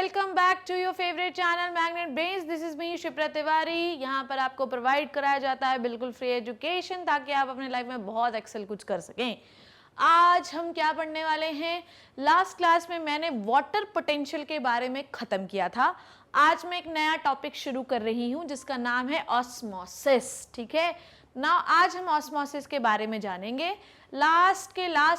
Welcome back to your favourite channel Magnet Brains. This is me Shipra Tiwari. यहाँ पर आपको provide कराया जाता है बिल्कुल फ्री एजुकेशन ताकि आप अपने लाइफ में बहुत एक्सेल कुछ कर सकें। आज हम क्या पढ़ने वाले हैं? लास्ट क्लास में मैंने वाटर पोटेंशियल के बारे में खत्म किया था। आज मैं एक नया टॉपिक शुरू कर रही हूँ जिसका नाम है ऑस्मोसिस। ठीक है ना, आज हम ऑस्मोसिस के बारे में जानेंगे। लास्ट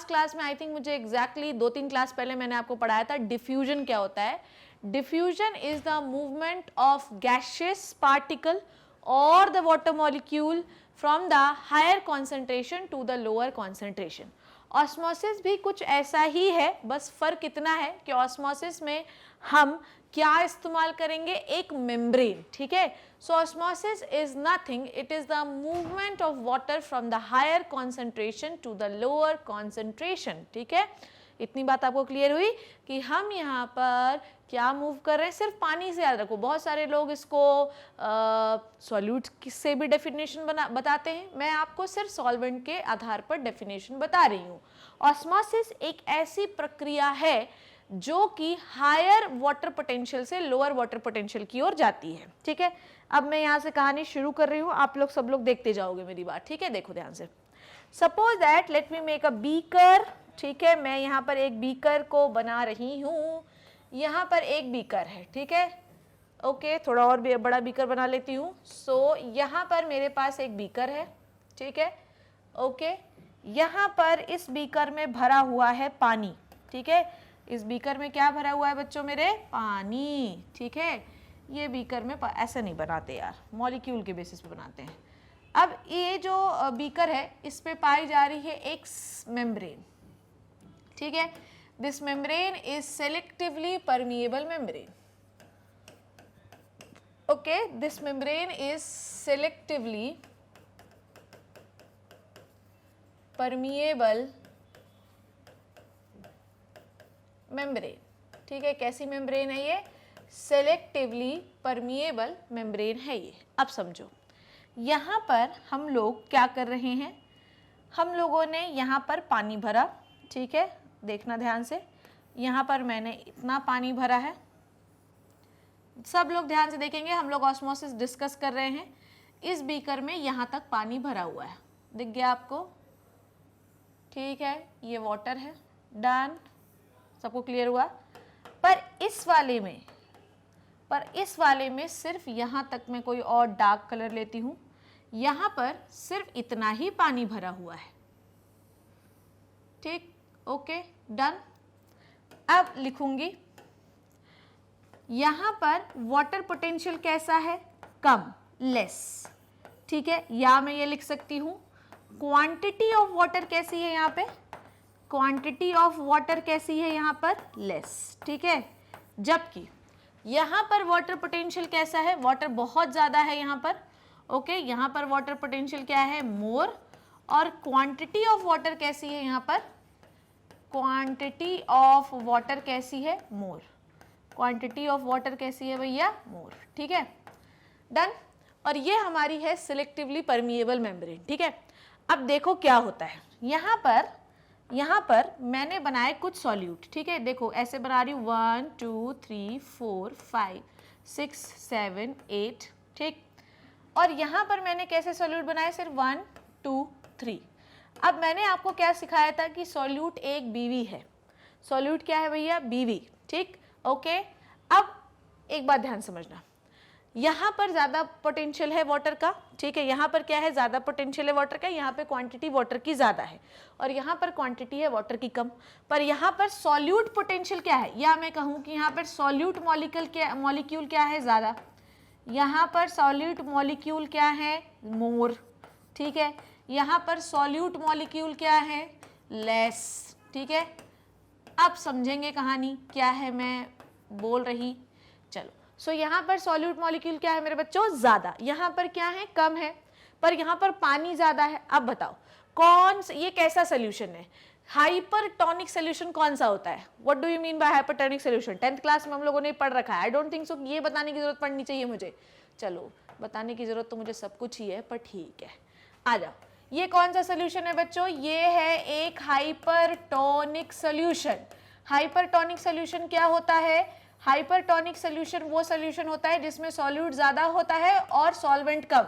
क्लास में आई थिंक मुझे एग्जैक्टली 2-3 क्लास पहले मैंने आपको पढ़ाया था डिफ्यूजन क्या होता है। Diffusion is the movement of gaseous particle और the water molecule from the higher concentration to the lower concentration. Osmosis भी कुछ ऐसा ही है, बस फर्क इतना है कि ऑस्मोसिस में हम क्या इस्तेमाल करेंगे, एक मेम्ब्रेन। ठीक है, so osmosis is nothing, it is the movement of water from the higher concentration to the lower concentration. ठीक है, इतनी बात आपको क्लियर हुई कि हम यहाँ पर क्या मूव कर रहे हैं। सिर्फ पानी से याद रखो, बहुत सारे लोग इसको सॉल्यूट से भी डेफिनेशन बताते हैं। मैं आपको सिर्फ सॉल्वेंट के आधार पर डेफिनेशन बता रही हूँ। ऑस्मोसिस एक ऐसी प्रक्रिया है जो कि हायर वाटर पोटेंशियल से लोअर वाटर पोटेंशियल की ओर जाती है। ठीक है, अब मैं यहाँ से कहानी शुरू कर रही हूँ, आप लोग सब लोग देखते जाओगे मेरी बात। ठीक है, देखो ध्यान से। Suppose that let me make a beaker. ठीक है, मैं यहाँ पर एक बीकर को बना रही हूँ। यहाँ पर एक बीकर है। ठीक है, ओके, थोड़ा और भी बड़ा बीकर बना लेती हूँ। सो यहाँ पर मेरे पास एक बीकर है। ठीक है, ओके, यहाँ पर इस बीकर में भरा हुआ है पानी। ठीक है, इस बीकर में क्या भरा हुआ है बच्चों मेरे? पानी। ठीक है, ये बीकर में ऐसे नहीं बनाते यार, मॉलिक्यूल के बेसिस पे बनाते हैं। अब ये जो बीकर है इस पे पाई जा रही है एक मेम्ब्रेन। ठीक है, this membrane is selectively permeable membrane. Okay, this membrane is selectively permeable membrane. ठीक है, कैसी मेम्ब्रेन है ये? सेलेक्टिवली परमिएबल मेम्ब्रेन है ये। अब समझो, यहाँ पर हम लोग क्या कर रहे हैं, हम लोगों ने यहाँ पर पानी भरा। ठीक है, देखना ध्यान से, यहाँ पर मैंने इतना पानी भरा है। सब लोग ध्यान से देखेंगे, हम लोग ऑस्मोसिस डिस्कस कर रहे हैं। इस बीकर में यहाँ तक पानी भरा हुआ है, दिख गया आपको? ठीक है, ये वाटर है। डन, सबको क्लियर हुआ? पर इस वाले में सिर्फ यहाँ तक मैं कोई और डार्क कलर लेती हूँ। यहाँ पर सिर्फ इतना ही पानी भरा हुआ है। ठीक, ओके, डन। अब लिखूंगी यहाँ पर वाटर पोटेंशियल कैसा है? कम, लेस। ठीक है, या मैं ये लिख सकती हूँ क्वांटिटी ऑफ वाटर कैसी है यहाँ पे? क्वांटिटी ऑफ वाटर कैसी है यहाँ पर? लेस। ठीक है, जबकि यहाँ पर वाटर पोटेंशियल कैसा है? वाटर बहुत ज़्यादा है यहाँ पर। ओके, यहाँ पर वाटर पोटेंशियल क्या है? मोर। और क्वांटिटी ऑफ वाटर कैसी है यहाँ पर? क्वांटिटी ऑफ वाटर कैसी है? मोर। क्वांटिटी ऑफ वाटर कैसी है भैया? मोर। ठीक है, डन। और ये हमारी है सिलेक्टिवली परमिएबल मेम्ब्रेन। ठीक है, अब देखो क्या होता है। यहाँ पर मैंने बनाए कुछ सॉल्यूट। ठीक है, देखो ऐसे बना रही हूँ 1 2 3 4 5 6 7 8। ठीक, और यहाँ पर मैंने कैसे सॉल्यूट बनाए? सिर्फ 1 2 3। अब मैंने आपको क्या सिखाया था कि सॉल्यूट एक बीवी है। सॉल्यूट क्या है भैया? बीवी। ठीक, ओके। अब एक बात ध्यान समझना, यहाँ पर ज़्यादा पोटेंशियल है वाटर का। ठीक है, यहाँ पर क्या है? ज़्यादा पोटेंशियल है वाटर का। यहाँ पे क्वांटिटी वाटर की ज़्यादा है और यहाँ पर क्वांटिटी है वाटर की कम। पर यहाँ पर सॉल्यूट पोटेंशियल क्या है, या मैं कहूँ कि यहाँ पर सॉल्यूट मॉलिक्यूल क्या है? ज़्यादा। यहाँ पर सॉल्यूट मॉलिक्यूल क्या है? मोर। ठीक है, यहाँ पर सॉल्यूट मॉलिक्यूल क्या है? लेस। ठीक है, अब समझेंगे कहानी क्या है मैं बोल रही। चलो, सो यहाँ पर सॉल्यूट मॉलिक्यूल क्या है मेरे बच्चों? ज्यादा। यहाँ पर क्या है? कम है। पर यहाँ पर पानी ज्यादा है। अब बताओ ये कैसा सोल्यूशन है? हाइपरटोनिक सोल्यूशन कौन सा होता है? What do you mean by hypertonic solution? 10th class में हम लोगों ने पढ़ रखा है। आई डोंट थिंक सो ये बताने की जरूरत पड़नी चाहिए मुझे। चलो, बताने की जरूरत तो मुझे सब कुछ ही है, पर ठीक है, आ जाओ। ये कौन सा सोल्यूशन है बच्चों? ये है एक हाइपरटोनिक सोल्यूशन। हाइपरटोनिक सोल्यूशन क्या होता है? हाइपरटोनिक सोल्यूशन वो सोल्यूशन होता है जिसमें सॉल्यूट ज्यादा होता है और सॉल्वेंट कम,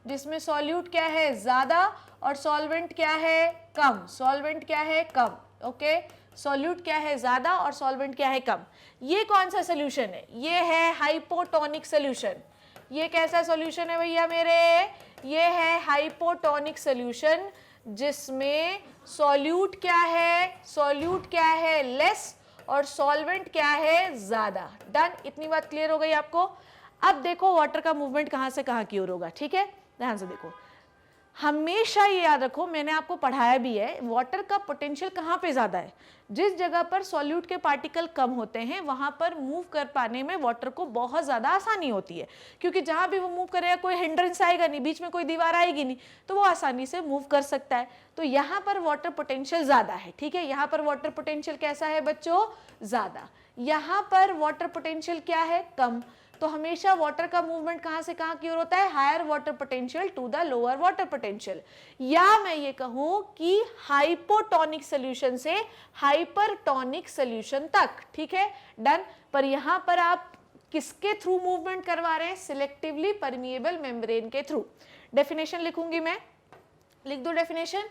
जिसमें सॉल्यूट क्या है ज्यादा और सॉल्वेंट क्या है कम, सॉल्वेंट क्या है कम, ओके, सॉल्यूट क्या है ज्यादा और सॉल्वेंट क्या है कम। ये कौन सा सोल्यूशन है? ये है हाइपोटोनिक सोल्यूशन। ये कैसा सोल्यूशन है भैया मेरे? ये है हाइपोटोनिक सोल्यूशन जिसमें सॉल्यूट क्या है, सॉल्यूट क्या है लेस और सॉल्वेंट क्या है ज्यादा। डन, इतनी बात क्लियर हो गई आपको। अब देखो वाटर का मूवमेंट कहां से कहां की ओर होगा, ठीक है, ध्यान से देखो। हमेशा ये याद रखो, मैंने आपको पढ़ाया भी है, वाटर का पोटेंशियल कहाँ पे ज्यादा है? जिस जगह पर सॉल्यूट के पार्टिकल कम होते हैं वहां पर मूव कर पाने में वाटर को बहुत ज्यादा आसानी होती है, क्योंकि जहां भी वो मूव करेगा कोई हिंड्रेंस आएगा नहीं, बीच में कोई दीवार आएगी नहीं, तो वो आसानी से मूव कर सकता है। तो यहाँ पर वाटर पोटेंशियल ज्यादा है, ठीक है, यहाँ पर वाटर पोटेंशियल कैसा है बच्चों? ज्यादा। यहाँ पर वाटर पोटेंशियल क्या है? कम। तो हमेशा वाटर का मूवमेंट कहां से कहां की ओर होता है? Higher water potential to the lower water potential, या मैं ये कहूं कि हाइपोटोनिक सोल्यूशन से हाइपरटोनिक सोल्यूशन तक, ठीक है, डन। पर यहां पर आप किसके थ्रू मूवमेंट करवा रहे हैं? सिलेक्टिवली परमिएबल मेम्ब्रेन के थ्रू। डेफिनेशन लिखूंगी मैं, लिख दो definition.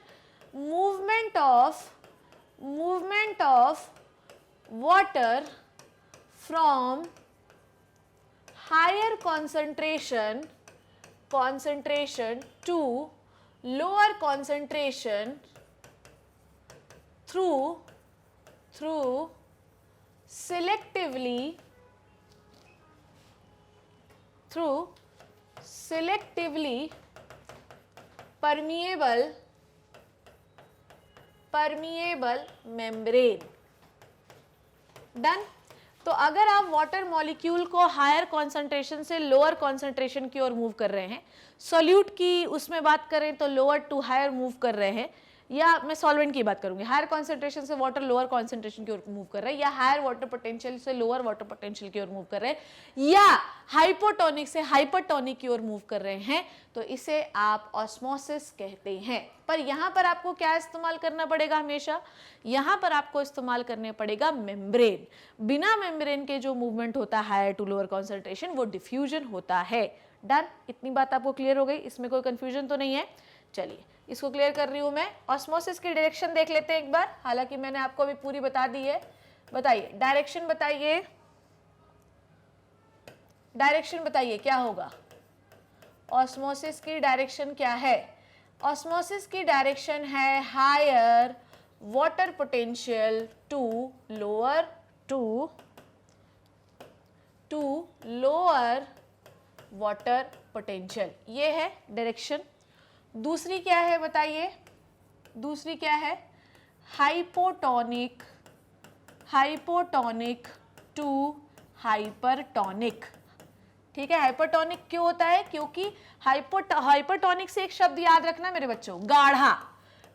Movement of water from higher concentration to lower concentration through selectively permeable membrane। Done. तो अगर आप वाटर मॉलिक्यूल को हायर कॉन्सेंट्रेशन से लोअर कॉन्सेंट्रेशन की ओर मूव कर रहे हैं, सॉल्यूट की उसमें बात करें तो लोअर टू हायर मूव कर रहे हैं, या मैं सॉल्वेंट की बात करूंगी, हायर कॉन्सेंट्रेशन से वाटर लोअर कॉन्सेंट्रेशन की ओर मूव कर रहे हैं, या हायर वाटर पोटेंशियल से लोअर वाटर पोटेंशियल की ओर मूव कर रहे हैं, या हाइपोटोनिक से हाइपरटोनिक की ओर मूव कर रहे हैं, तो इसे आप ऑस्मोसिस कहते हैं। पर यहां पर आपको क्या इस्तेमाल करना पड़ेगा? हमेशा यहां पर आपको इस्तेमाल करने पड़ेगा मेम्ब्रेन। बिना मेम्ब्रेन के जो मूवमेंट होता है हायर टू लोअर कॉन्सेंट्रेशन, वो डिफ्यूजन होता है। डन, इतनी बात आपको क्लियर हो गई, इसमें कोई कंफ्यूजन तो नहीं है? चलिए इसको क्लियर कर रही हूं मैं। ऑस्मोसिस की डायरेक्शन देख लेते हैं एक बार, हालांकि मैंने आपको अभी पूरी बता दी है। बताइए डायरेक्शन, बताइए डायरेक्शन, बताइए क्या होगा? ऑस्मोसिस की डायरेक्शन क्या है? ऑस्मोसिस की डायरेक्शन है higher water potential to lower water potential, ये है डायरेक्शन। दूसरी क्या है बताइए? दूसरी क्या है? हाइपोटोनिक टू हाइपरटोनिक, ठीक है। हाइपरटोनिक क्यों होता है? क्योंकि हाइपरटोनिक से एक शब्द याद रखना मेरे बच्चों, गाढ़ा,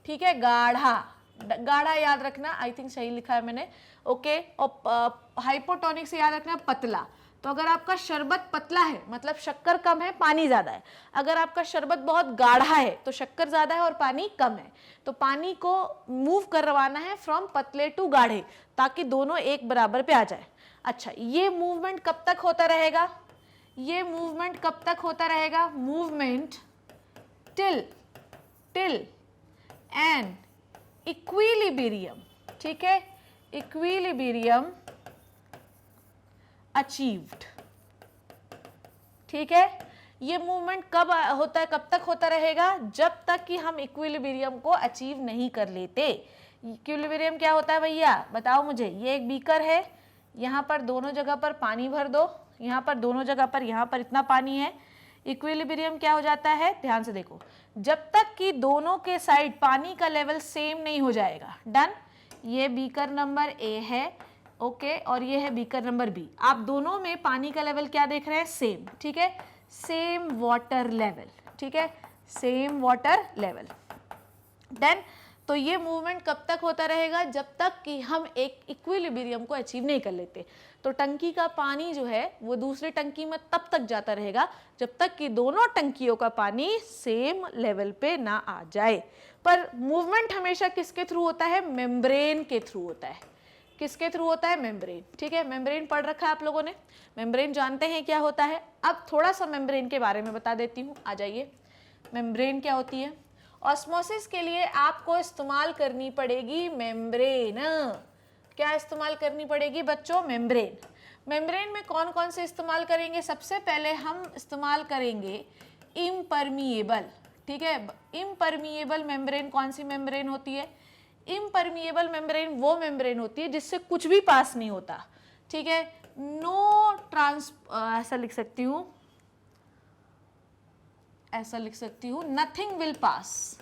ठीक है, गाढ़ा, गाढ़ा याद रखना, आई थिंक सही लिखा है मैंने, ओके। और हाइपोटोनिक से याद रखना पतला। तो अगर आपका शरबत पतला है मतलब शक्कर कम है, पानी ज्यादा है। अगर आपका शरबत बहुत गाढ़ा है तो शक्कर ज्यादा है और पानी कम है। तो पानी को मूव करवाना है फ्रॉम पतले टू गाढ़े, ताकि दोनों एक बराबर पे आ जाए। अच्छा, ये मूवमेंट कब तक होता रहेगा? ये मूवमेंट कब तक होता रहेगा? मूवमेंट टिल एन इक्विलिब्रियम, ठीक है, इक्विलिब्रियम अचीव्ड, ठीक है। ये मूवमेंट कब होता है, कब तक होता रहेगा? जब तक कि हम इक्विलिब्रियम को अचीव नहीं कर लेते। इक्विलिब्रियम क्या होता है भैया, बताओ मुझे। ये एक बीकर है, यहाँ पर दोनों जगह पर पानी भर दो, यहाँ पर दोनों जगह पर, यहाँ पर इतना पानी है। इक्विलिब्रियम क्या हो जाता है? ध्यान से देखो, जब तक कि दोनों के साइड पानी का लेवल सेम नहीं हो जाएगा। डन। ये बीकर नंबर ए है, ओके, और ये है बीकर नंबर बी। आप दोनों में पानी का लेवल क्या देख रहे हैं? सेम, ठीक है, सेम वाटर लेवल, ठीक है, सेम वाटर लेवल। देन तो ये मूवमेंट कब तक होता रहेगा? जब तक कि हम एक इक्विलिब्रियम को अचीव नहीं कर लेते। तो टंकी का पानी जो है वो दूसरी टंकी में तब तक जाता रहेगा जब तक कि दोनों टंकियों का पानी सेम लेवल पे ना आ जाए। पर मूवमेंट हमेशा किसके थ्रू होता है? मेम्ब्रेन के थ्रू होता है। किसके थ्रू होता है? मेम्ब्रेन। ठीक है, मेम्ब्रेन पढ़ रखा है आप लोगों ने, मेम्ब्रेन जानते हैं क्या होता है। अब थोड़ा सा मेम्ब्रेन के बारे में बता देती हूँ, आ जाइए। मेम्ब्रेन क्या होती है? ऑस्मोसिस के लिए आपको इस्तेमाल करनी पड़ेगी मेम्ब्रेन। क्या इस्तेमाल करनी पड़ेगी बच्चों? मेम्ब्रेन। मेम्ब्रेन में कौन कौन से इस्तेमाल करेंगे? सबसे पहले हम इस्तेमाल करेंगे इम्परमिएबल। ठीक है, इम्परमिएबल मेम्ब्रेन कौन सी मेम्ब्रेन होती है? इम्परमिएबल मेम्ब्रेन वो मेम्ब्रेन होती है जिससे कुछ भी पास नहीं होता। ठीक है, नो ट्रांस, ऐसा लिख सकती हूँ, ऐसा लिख सकती हूँ, नथिंग विल पास।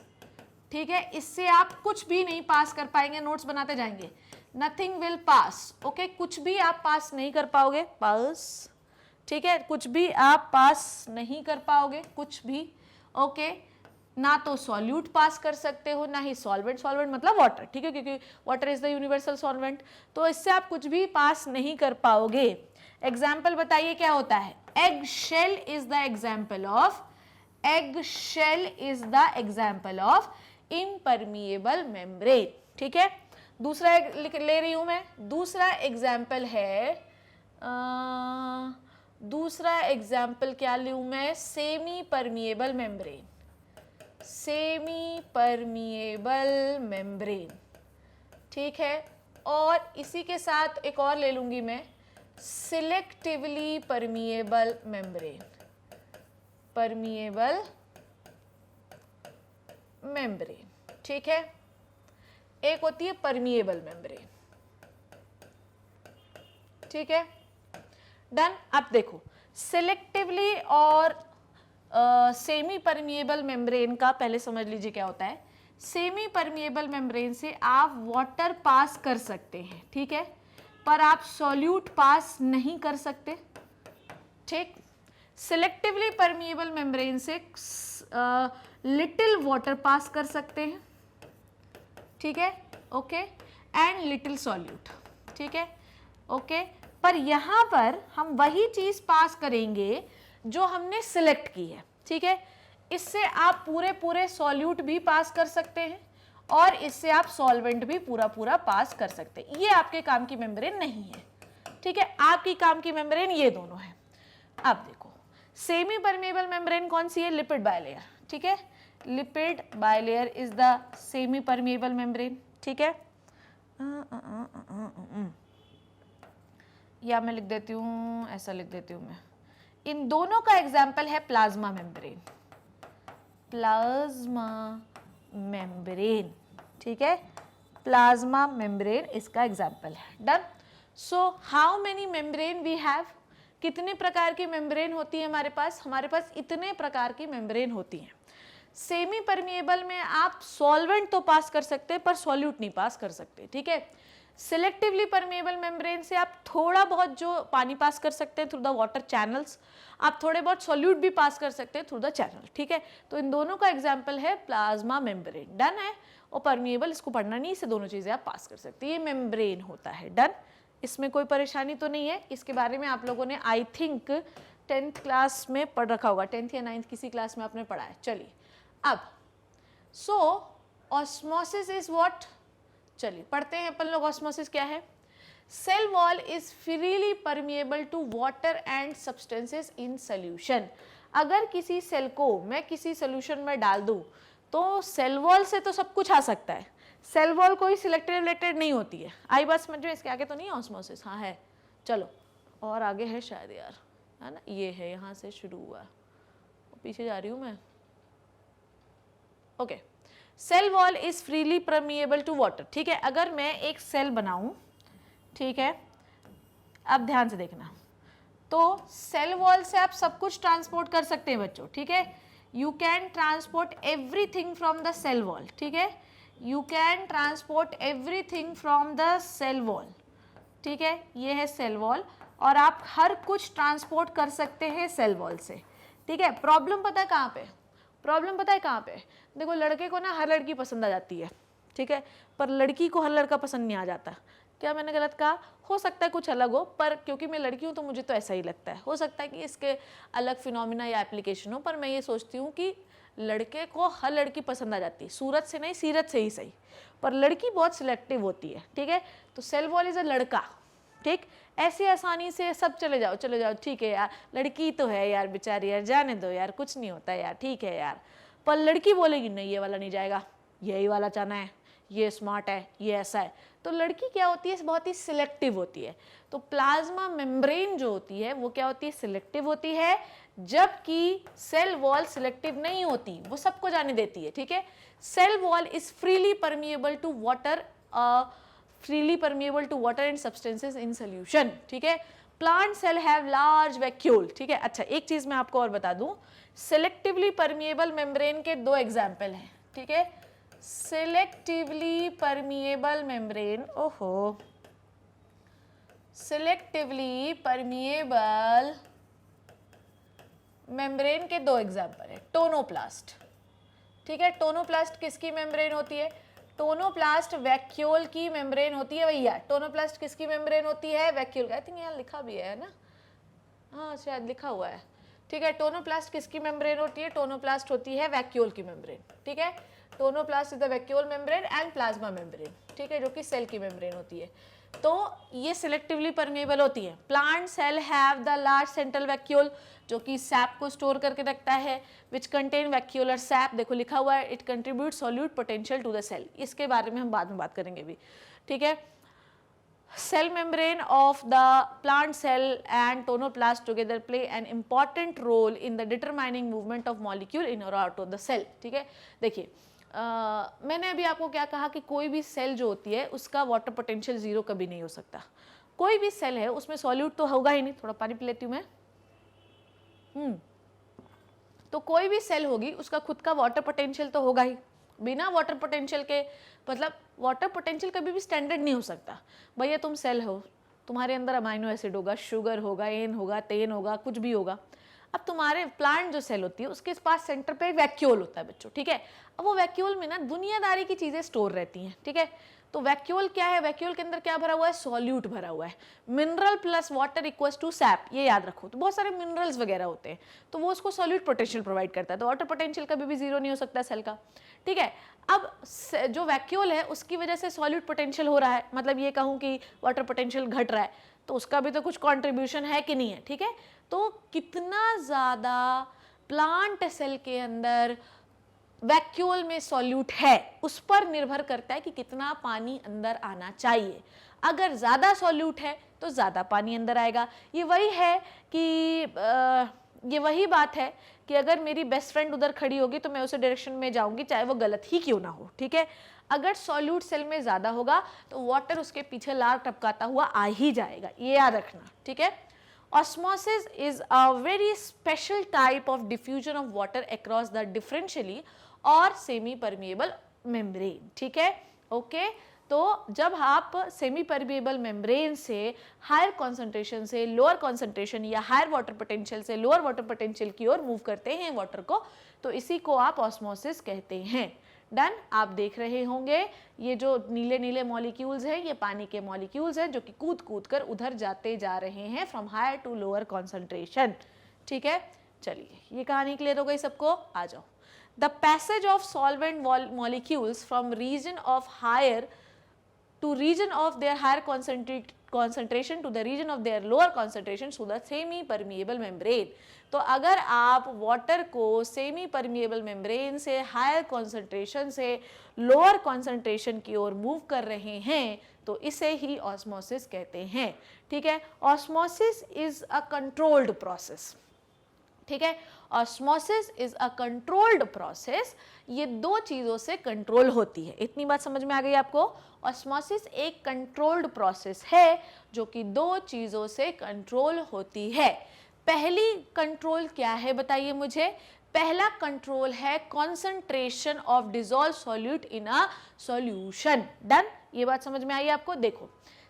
ठीक है, इससे आप कुछ भी नहीं पास कर पाएंगे, नोट्स बनाते जाएंगे। नथिंग विल पास, ओके, कुछ भी आप पास नहीं कर पाओगे, पास। ठीक है, कुछ भी आप पास नहीं कर पाओगे, कुछ भी, ओके। ना तो सॉल्यूट पास कर सकते हो, ना ही सॉल्वेंट, सॉल्वेंट मतलब वाटर। ठीक है, क्योंकि water is the universal solvent, तो इससे आप कुछ भी पास नहीं कर पाओगे। एग्जाम्पल बताइए क्या होता है? Egg shell is the example of, egg shell is the example of impermeable membrane. ठीक है, दूसरा ले रही हूं मैं, दूसरा एग्जाम्पल है, दूसरा एग्जाम्पल क्या लूं मैं? Semi permeable membrane, semi permeable membrane. ठीक है, और इसी के साथ एक और ले लूंगी मैं, selectively permeable membrane, permeable membrane. ठीक है, एक होती है परमिएबल मेम्ब्रेन। ठीक है, डन। अब देखो, सिलेक्टिवली और सेमी परमिएबल मेम्ब्रेन का पहले समझ लीजिए क्या होता है। सेमी परमिएबल मेम्ब्रेन से आप वाटर पास कर सकते हैं, ठीक है, पर आप सॉल्यूट पास नहीं कर सकते। ठीक, सिलेक्टिवली परमिएबल मेम्ब्रेन से लिटिल वाटर पास कर सकते हैं, ठीक है, ओके, एंड लिटिल सॉल्यूट। ठीक है, ओके, पर यहां पर हम वही चीज पास करेंगे जो हमने सिलेक्ट की है। ठीक है, इससे आप पूरे पूरे सॉल्यूट भी पास कर सकते हैं और इससे आप सॉल्वेंट भी पूरा पूरा पास कर सकते हैं। ये आपके काम की मेम्ब्रेन नहीं है। ठीक है, आपकी काम की मेम्ब्रेन ये दोनों है। अब देखो, सेमी परमेबल मेम्ब्रेन कौन सी है? Lipid bilayer. ठीक है, lipid bilayer is the semi permeable membrane. ठीक है, या मैं लिख देती हूँ, ऐसा लिख देती हूँ मैं, इन दोनों का एग्जाम्पल है प्लाज्मा मेम्ब्रेन, प्लाज्मा मेम्ब्रेन। ठीक है, प्लाज्मा मेम्ब्रेन इसका एग्जाम्पल है। Done. So how many membrane we have? कितने प्रकार की मेम्ब्रेन होती है हमारे पास? हमारे पास इतने प्रकार की मेम्ब्रेन होती हैं। सेमी परमिएबल में आप सॉल्वेंट तो पास कर सकते हैं पर सॉल्यूट नहीं पास कर सकते। ठीक है, सिलेक्टिवली परमिएबल मेम्ब्रेन से आप थोड़ा बहुत जो पानी पास कर सकते हैं थ्रू द वाटर चैनल्स, आप थोड़े बहुत सॉल्यूट भी पास कर सकते हैं थ्रू द चैनल। ठीक है, तो इन दोनों का एग्जाम्पल है प्लाज्मा मेम्ब्रेन। डन है, और परमिएबल इसको पढ़ना नहीं, इससे दोनों चीजें आप पास कर सकते हैं। ये मेम्ब्रेन होता है। डन, इसमें कोई परेशानी तो नहीं है। इसके बारे में आप लोगों ने आई थिंक 10th क्लास में पढ़ रखा होगा, 10th या 9th किसी क्लास में आपने पढ़ा है। चलिए अब, सो ऑस्मोसिस इज व्हाट? चलिए पढ़ते हैं अपन लोग, ऑस्मोसिस क्या है। Cell wall is freely permeable to water and substances in solution. अगर किसी सेल को मैं किसी सोल्यूशन में डाल दूं तो सेल वॉल से तो सब कुछ आ सकता है, सेल वॉल कोई सिलेक्टेड रिलेटेड नहीं होती है। आई बात समझ में? इसके आगे तो नहीं ऑस्मोसिस? हाँ है, चलो और आगे है शायद यार, है ना, ये है, यहाँ से शुरू हुआ, पीछे जा रही हूँ मैं। Okay, cell wall is freely permeable to water. ठीक है, अगर मैं एक सेल बनाऊं, ठीक है, अब ध्यान से देखना, तो सेल वॉल से आप सब कुछ ट्रांसपोर्ट कर सकते हैं बच्चों। ठीक है, you can transport everything from the cell wall. ठीक है, you can transport everything from the cell wall. ठीक है, ये है सेल वॉल और आप हर कुछ ट्रांसपोर्ट कर सकते हैं सेल वॉल से। ठीक है, प्रॉब्लम पता है कहाँ पे? प्रॉब्लम पता है कहाँ पे? देखो, लड़के को ना हर लड़की पसंद आ जाती है, ठीक है, पर लड़की को हर लड़का पसंद नहीं आ जाता। क्या मैंने गलत कहा? हो सकता है कुछ अलग हो, पर क्योंकि मैं लड़की हूँ तो मुझे तो ऐसा ही लगता है। हो सकता है कि इसके अलग फिनोमिना या एप्लीकेशन हो, पर मैं ये सोचती हूँ कि लड़के को हर लड़की पसंद आ जाती है, सूरत से नहीं सीरत से ही सही, पर लड़की बहुत सिलेक्टिव होती है, ठीक है। तो सेल वॉल इज अ लड़का, ठीक। ऐसे आसानी से सब चले जाओ, ठीक है यार, लड़की तो है यार बेचारी, यार जाने दो यार, कुछ नहीं होता यार, ठीक है यार। पर लड़की बोलेगी नहीं ये वाला नहीं जाएगा, यही वाला चाहना है, ये स्मार्ट है, ये ऐसा है। तो लड़की क्या होती है, बहुत ही सिलेक्टिव होती है। तो प्लाज्मा मेम्ब्रेन जो होती है वो क्या होती है, सिलेक्टिव होती है, जबकि सेल वॉल सिलेक्टिव नहीं होती, वो सबको जाने देती है, ठीक है। Cell wall is freely permeable to water, freely permeable to water and substances in solution, ठीक है। Plant cell have large vacuole, ठीक है। अच्छा एक चीज मैं आपको और बता दूं, सिलेक्टिवली परमिएबल मेम्ब्रेन के दो एग्जाम्पल हैं, ठीक है। सिलेक्टिवली परमिएबल मेम्ब्रेन, ओहो, सिलेक्टिवली परमिएबल मेम्ब्रेन के दो एग्जाम्पल है। टोनोप्लास्ट, ठीक है। टोनोप्लास्ट किसकी मेम्ब्रेन होती है, टोनोप्लास्ट वैक्यूल की मेम्ब्रेन होती है भैया। टोनोप्लास्ट किसकी मेम्ब्रेन होती है, वैक्यूल। आई थिंक यहाँ लिखा भी है ना, हाँ शायद लिखा हुआ है, ठीक है। टोनोप्लास्ट किसकी मेम्ब्रेन होती है, टोनोप्लास्ट होती है वैक्यूल की मेम्ब्रेन, ठीक है। Tonoplast is the vacuole membrane and plasma membrane, ठीक है, जो कि सेल की मेम्ब्रेन होती है। तो ये सिलेक्टिवली परमेबल होती है। Plant cell have the large central vacuole, जो कि सैप को स्टोर करके रखता है, विच कंटेन वैक्यूलर सैप, देखो लिखा हुआ है, it contribute solute potential to the cell. इसके बारे में हम बाद में बात करेंगे भी, ठीक है। Cell membrane of the plant cell and tonoplast together play an important role in the determining movement of molecule in or out of the cell, ठीक है। देखिए मैंने अभी आपको क्या कहा कि कोई भी सेल जो होती है उसका वाटर पोटेंशियल जीरो कभी नहीं हो सकता। कोई भी सेल है उसमें सॉल्यूट तो होगा ही नहीं, थोड़ा पानी पी लेती हूँ मैं। तो कोई भी सेल होगी उसका खुद का वाटर पोटेंशियल तो होगा ही, बिना वाटर पोटेंशियल के, मतलब वाटर पोटेंशियल कभी भी स्टैंडर्ड नहीं हो सकता। भैया तुम सेल हो, तुम्हारे अंदर अमाइनो एसिड होगा, शुगर होगा, एन होगा, तेन होगा, कुछ भी होगा। अब तुम्हारे प्लांट जो सेल होती है उसके पास सेंटर पे वैक्यूल होता है बच्चों, ठीक है। अब वो वैक्यूल में ना दुनियादारी की चीजें स्टोर रहती हैं, ठीक है। तो वैक्यूल क्या है, वैक्यूल के अंदर क्या भरा हुआ है, सॉल्यूट भरा हुआ है। Mineral plus water equals to sap, ये याद रखो। तो बहुत सारे मिनरल्स वगैरह होते हैं, तो वो उसको सॉल्यूट पोटेंशियल प्रोवाइड करता है। तो वाटर पोटेंशियल कभी भी जीरो नहीं हो सकता सेल का, ठीक है। अब जो वैक्यूल है उसकी वजह से सॉल्यूट पोटेंशियल हो रहा है, मतलब ये कहूँ कि वाटर पोटेंशियल घट रहा है, तो उसका भी तो कुछ कॉन्ट्रीब्यूशन है कि नहीं है, ठीक है। तो कितना ज़्यादा प्लांट सेल के अंदर वैक्यूल में सॉल्यूट है उस पर निर्भर करता है कि कितना पानी अंदर आना चाहिए। अगर ज़्यादा सॉल्यूट है तो ज़्यादा पानी अंदर आएगा। ये वही है कि ये वही बात है कि अगर मेरी बेस्ट फ्रेंड उधर खड़ी होगी तो मैं उस डायरेक्शन में जाऊंगी चाहे वो गलत ही क्यों ना हो, ठीक है। अगर सॉल्यूट सेल में ज़्यादा होगा तो वाटर उसके पीछे लार टपकाता हुआ आ ही जाएगा, ये याद रखना, ठीक है। Osmosis is a very special type of diffusion of water across the differentially और सेमी परमिएबल मेम्ब्रेन, ठीक है, ओके। तो जब आप सेमी परमिएबल मेम्ब्रेन से हायर कॉन्सेंट्रेशन से लोअर कॉन्सेंट्रेशन या हायर वाटर पोटेंशियल से लोअर वाटर पोटेंशियल की ओर मूव करते हैं वाटर को, तो इसी को आप ऑस्मोसिस कहते हैं। डन। आप देख रहे होंगे ये जो नीले नीले मॉलिक्यूल्स हैं ये पानी के मॉलिक्यूल्स हैं जो कि कूद कूद कर उधर जाते जा रहे हैं from higher to lower concentration, ठीक है। चलिए ये कहानी क्लियर हो गई सबको, आ जाओ। The passage of solvent molecules from region of higher to region of their higher concentration to the region of their lower concentration through the semi permeable membrane। तो अगर आप वाटर को सेमी परमिएबल मेम्ब्रेन से higher concentration से lower concentration की ओर move कर रहे हैं तो इसे ही ऑस्मोसिस कहते हैं, ठीक है। Osmosis is a controlled process, ठीक है। Osmosis is a controlled process, ये दो चीजों से कंट्रोल होती है। इतनी बात समझ में आ गई आपको। ऑस्मोसिस एक कंट्रोल्ड प्रोसेस है जो कि दो चीजों से कंट्रोल होती है। पहली कंट्रोल क्या है बताइए मुझे। पहला कंट्रोल है concentration of dissolve solute in a solution. Done. ये बात समझ में आई आपको। देखो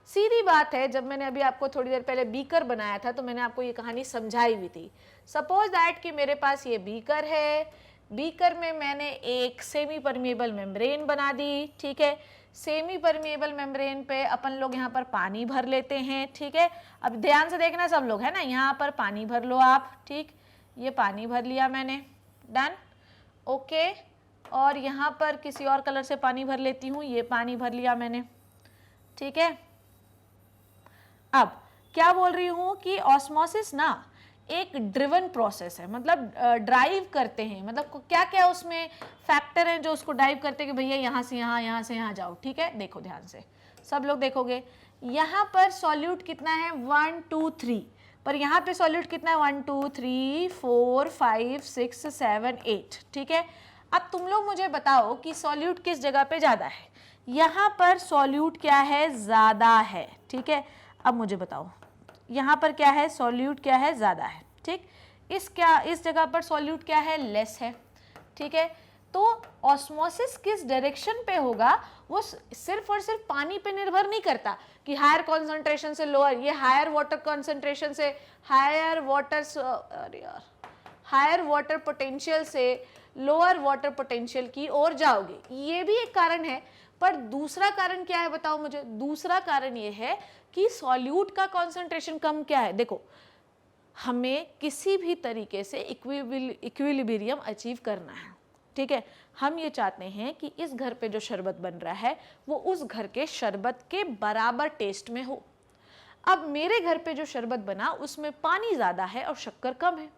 सीधी बात है, जब मैंने अभी आपको थोड़ी देर पहले बीकर बनाया था तो मैंने आपको ये कहानी समझाई भी थी। सपोज दैट कि मेरे पास ये बीकर है, बीकर में मैंने एक सेमी परमिएबल मेम्ब्रेन बना दी, ठीक है। सेमी परमिएबल मेम्ब्रेन पे अपन लोग यहाँ पर पानी भर लेते हैं, ठीक है। अब ध्यान से देखना सब लोग, है ना, यहाँ पर पानी भर लो आप, ठीक। ये पानी भर लिया मैंने, डन, ओके, और यहाँ पर किसी और कलर से पानी भर लेती हूँ, ये पानी भर लिया मैंने, ठीक है। अब क्या बोल रही हूँ कि ऑस्मोसिस ना एक ड्रिवन प्रोसेस है, मतलब ड्राइव करते हैं, मतलब क्या क्या उसमें फैक्टर हैं जो उसको ड्राइव करते हैं कि भैया यहाँ से यहाँ, यहाँ से यहाँ जाओ, ठीक है। देखो ध्यान से, सब लोग देखोगे, यहाँ पर सॉल्यूट कितना है 1 2 3, पर यहाँ पे सॉल्यूट कितना है 1 2 3 4 5 6 7 8, ठीक है। अब तुम लोग मुझे बताओ कि सॉल्यूट किस जगह पे ज़्यादा है। यहाँ पर सॉल्यूट क्या है, ज़्यादा है, ठीक है। अब मुझे बताओ यहाँ पर क्या है, सॉल्यूट क्या है, ज़्यादा है, ठीक। इस जगह पर सॉल्यूट क्या है, लेस है, ठीक है। तो ऑस्मोसिस किस डायरेक्शन पे होगा वो सिर्फ और सिर्फ पानी पे निर्भर नहीं करता कि हायर कॉन्सेंट्रेशन से लोअर, ये हायर वाटर कॉन्सेंट्रेशन से हायर वाटर पोटेंशियल से लोअर वाटर पोटेंशियल की ओर जाओगे, ये भी एक कारण है। पर दूसरा कारण क्या है बताओ मुझे। दूसरा कारण ये है कि सॉल्यूट का कॉन्सेंट्रेशन कम क्या है। देखो, हमें किसी भी तरीके से इक्विलिब्रियम अचीव करना है, ठीक है। हम ये चाहते हैं कि इस घर पे जो शरबत बन रहा है वो उस घर के शरबत के बराबर टेस्ट में हो। अब मेरे घर पे जो शरबत बना उसमें पानी ज़्यादा है और शक्कर कम है।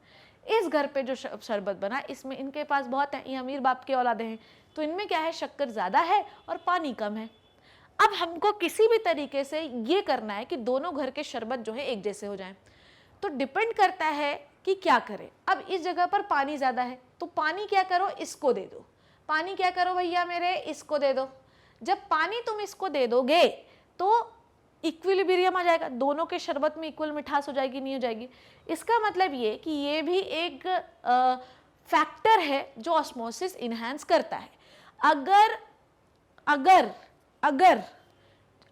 इस घर पे जो शरबत बना इसमें इनके पास बहुत है, ये अमीर बाप के औलादे हैं, तो इनमें क्या है, शक्कर ज़्यादा है और पानी कम है। अब हमको किसी भी तरीके से ये करना है कि दोनों घर के शरबत जो है एक जैसे हो जाएं, तो डिपेंड करता है कि क्या करें। अब इस जगह पर पानी ज़्यादा है तो पानी क्या करो, इसको दे दो। पानी क्या करो भैया मेरे, इसको दे दो। जब पानी तुम इसको दे दोगे तो इक्विलिब्रियम आ जाएगा, दोनों के शरबत में इक्वल मिठास हो जाएगी, नहीं हो जाएगी। इसका मतलब ये कि ये भी एक फैक्टर है जो ऑस्मोसिस इनहैंस करता है। अगर अगर अगर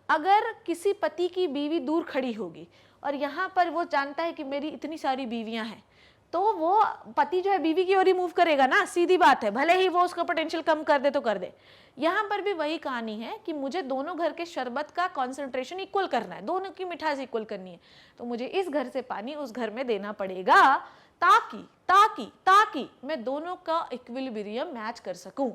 अगर किसी पति की बीवी दूर खड़ी होगी और यहाँ पर वो जानता है कि मेरी इतनी सारी बीवियां हैं, तो वो पति जो है बीवी की ओर ही मूव करेगा ना, सीधी बात है, भले ही वो उसका पोटेंशियल कम कर दे तो कर दे। यहाँ पर भी वही कहानी है कि मुझे दोनों घर के शरबत का कॉन्सेंट्रेशन इक्वल करना है, दोनों की मिठास इक्वल करनी है, तो मुझे इस घर से पानी उस घर में देना पड़ेगा ताकि ताकि ताकि मैं दोनों का इक्विलिब्रियम मैच कर सकूं।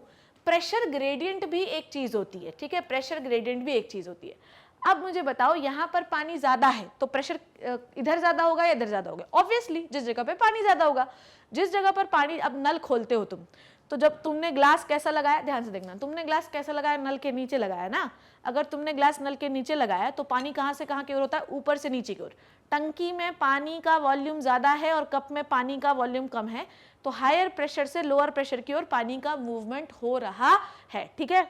प्रेशर ग्रेडियंट भी एक चीज होती है, ठीक है, प्रेशर ग्रेडियंट भी एक चीज होती है। अब मुझे बताओ, यहाँ पर पानी ज्यादा है तो प्रेशर इधर ज्यादा होगा या इधर ज्यादा होगा? ऑब्वियसली जिस जगह पे पानी ज्यादा होगा। जिस जगह पर पानी, अब नल खोलते हो तुम, तो जब तुमने ग्लास कैसा लगाया, ध्यान से देखना, तुमने ग्लास कैसा लगाया, नल के नीचे लगाया ना। अगर तुमने ग्लास नल के नीचे लगाया तो पानी कहाँ से कहाँ की ओर होता है, ऊपर से नीचे की ओर। टंकी में पानी का वॉल्यूम ज्यादा है और कप में पानी का वॉल्यूम कम है, तो हायर प्रेशर से लोअर प्रेशर की ओर पानी का मूवमेंट हो रहा है, ठीक है।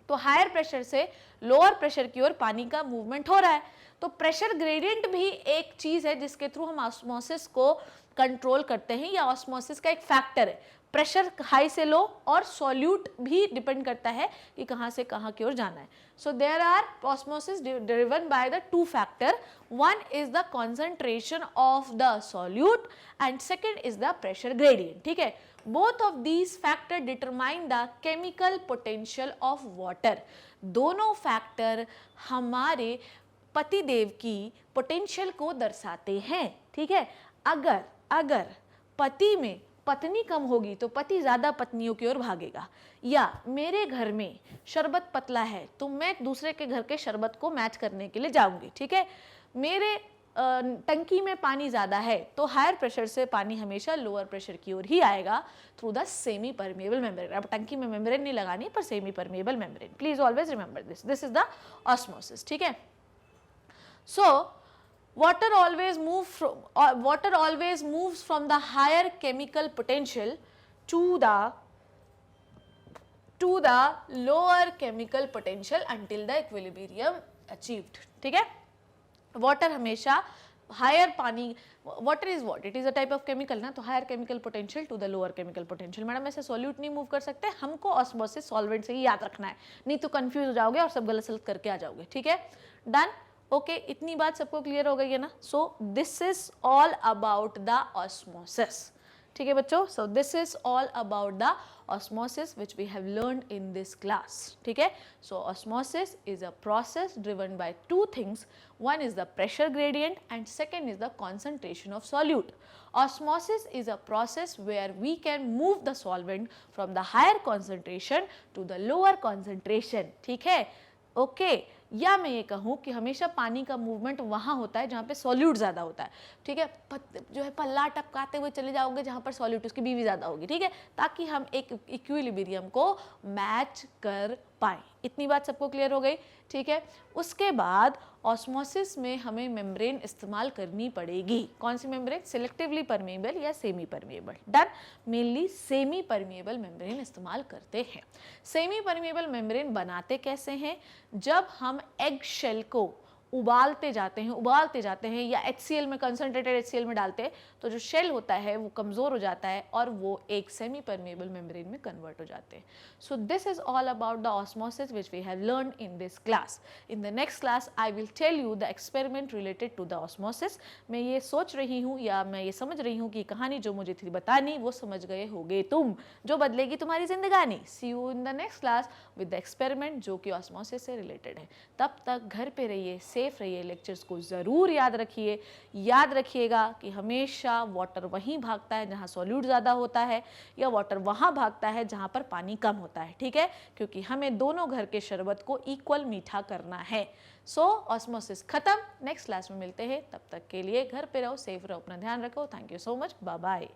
तो हायर प्रेशर से लोअर प्रेशर की ओर पानी का मूवमेंट हो रहा है। तो प्रेशर ग्रेडियंट भी एक चीज है जिसके थ्रू हम ऑस्मोसिस को कंट्रोल करते हैं, या ऑस्मोसिस का एक फैक्टर है। प्रेशर हाई से लो, और सॉल्यूट भी डिपेंड करता है कि कहाँ से कहाँ की ओर जाना है। So there are osmosis driven by the two factor, one is the concentration of the solute and second is the pressure gradient, ठीक है। Both of these factor determine the chemical potential of water. दोनों factor हमारे पतिदेव की potential को दर्शाते हैं, ठीक है। अगर पति में पत्नी कम होगी तो पति ज्यादा पत्नियों की ओर भागेगा, या मेरे घर में शरबत पतला है तो मैं दूसरे के घर के शरबत को मैच करने के लिए जाऊंगी, ठीक है। मेरे टंकी में पानी ज्यादा है तो हायर प्रेशर से पानी हमेशा लोअर प्रेशर की ओर ही आएगा through the semi permeable membrane. अब टंकी में मेम्ब्रेन नहीं लगानी, पर semi permeable membrane, please always remember this is the osmosis, ठीक है। सो water always moves from the higher chemical potential to the lower chemical potential until the equilibrium achieved, ठीक है। वाटर हमेशा हायर पानी, water is what, it is a type of chemical ना, तो higher chemical potential to the lower chemical potential. Madam ऐसे solute नहीं move कर सकते, हमको ऑस्मोसिस सॉल्वेंट से ही याद रखना है, नहीं तो कंफ्यूज हो जाओगे और सब गलत सलत करके आ जाओगे, ठीक है। डन, ओके, इतनी बात सबको क्लियर हो गई है ना। सो this is all about the osmosis, ठीक है बच्चों, सो this is all about the osmosis which we have learned in this class. ठीक है, so osmosis is a process driven by two things. One is the pressure gradient and second is the concentration of solute. Osmosis is a process where we can move the solvent from the higher concentration to the lower concentration. ठीक है, okay या मैं ये कहूँ कि हमेशा पानी का मूवमेंट वहाँ होता है जहाँ पे सॉल्यूट ज़्यादा होता है, ठीक है, जो है पल्ला टपकाते हुए चले जाओगे जहाँ पर सॉल्यूट उसकी बीवी ज़्यादा होगी, ठीक है, ताकि हम एक इक्विलिब्रियम को मैच कर पाएँ। इतनी बात सबको क्लियर हो गई, ठीक है। उसके बाद ऑस्मोसिस में हमें मेम्ब्रेन इस्तेमाल करनी पड़ेगी। कौन सी मेम्ब्रेन? सिलेक्टिवली परमेएबल या semi permeable. Done, mainly semi permeable membrane इस्तेमाल करते हैं। सेमी परमेएबल मेम्ब्रेन बनाते कैसे हैं? जब हम एग शेल को उबालते जाते हैं या HCl में, कंसंट्रेटेड HCl में डालते हैं तो जो शेल होता है वो कमज़ोर हो जाता है और वो एक सेमी परमेएबल मेम्ब्रेन में कन्वर्ट हो जाते हैं। So this is all about the osmosis which we have learn in this class. In the next class I will tell you the experiment related to the osmosis. मैं ये सोच रही हूँ या मैं ये समझ रही हूँ कि कहानी जो मुझे थी बतानी वो समझ गए होगे तुम, जो बदलेगी तुम्हारी जिंदगानी। See you in the next class with the experiment जो कि ऑस्मोसिस से रिलेटेड है। तब तक घर पे रहिए, सेफ रहिए, लेक्चर्स को ज़रूर याद रखिए। याद रखिएगा कि हमेशा वाटर वहीं भागता है जहाँ सॉल्यूट ज़्यादा होता है या वाटर वहाँ भागता है जहाँ पर पानी कम होता है, ठीक है, क्योंकि हमें दोनों घर के शरबत को इक्वल मीठा करना है। सो ऑस्मोसिस खत्म, नेक्स्ट क्लास में मिलते हैं। तब तक के लिए घर पे रहो, सेफ रहो, अपना ध्यान रखो। Thank you so much, bye bye.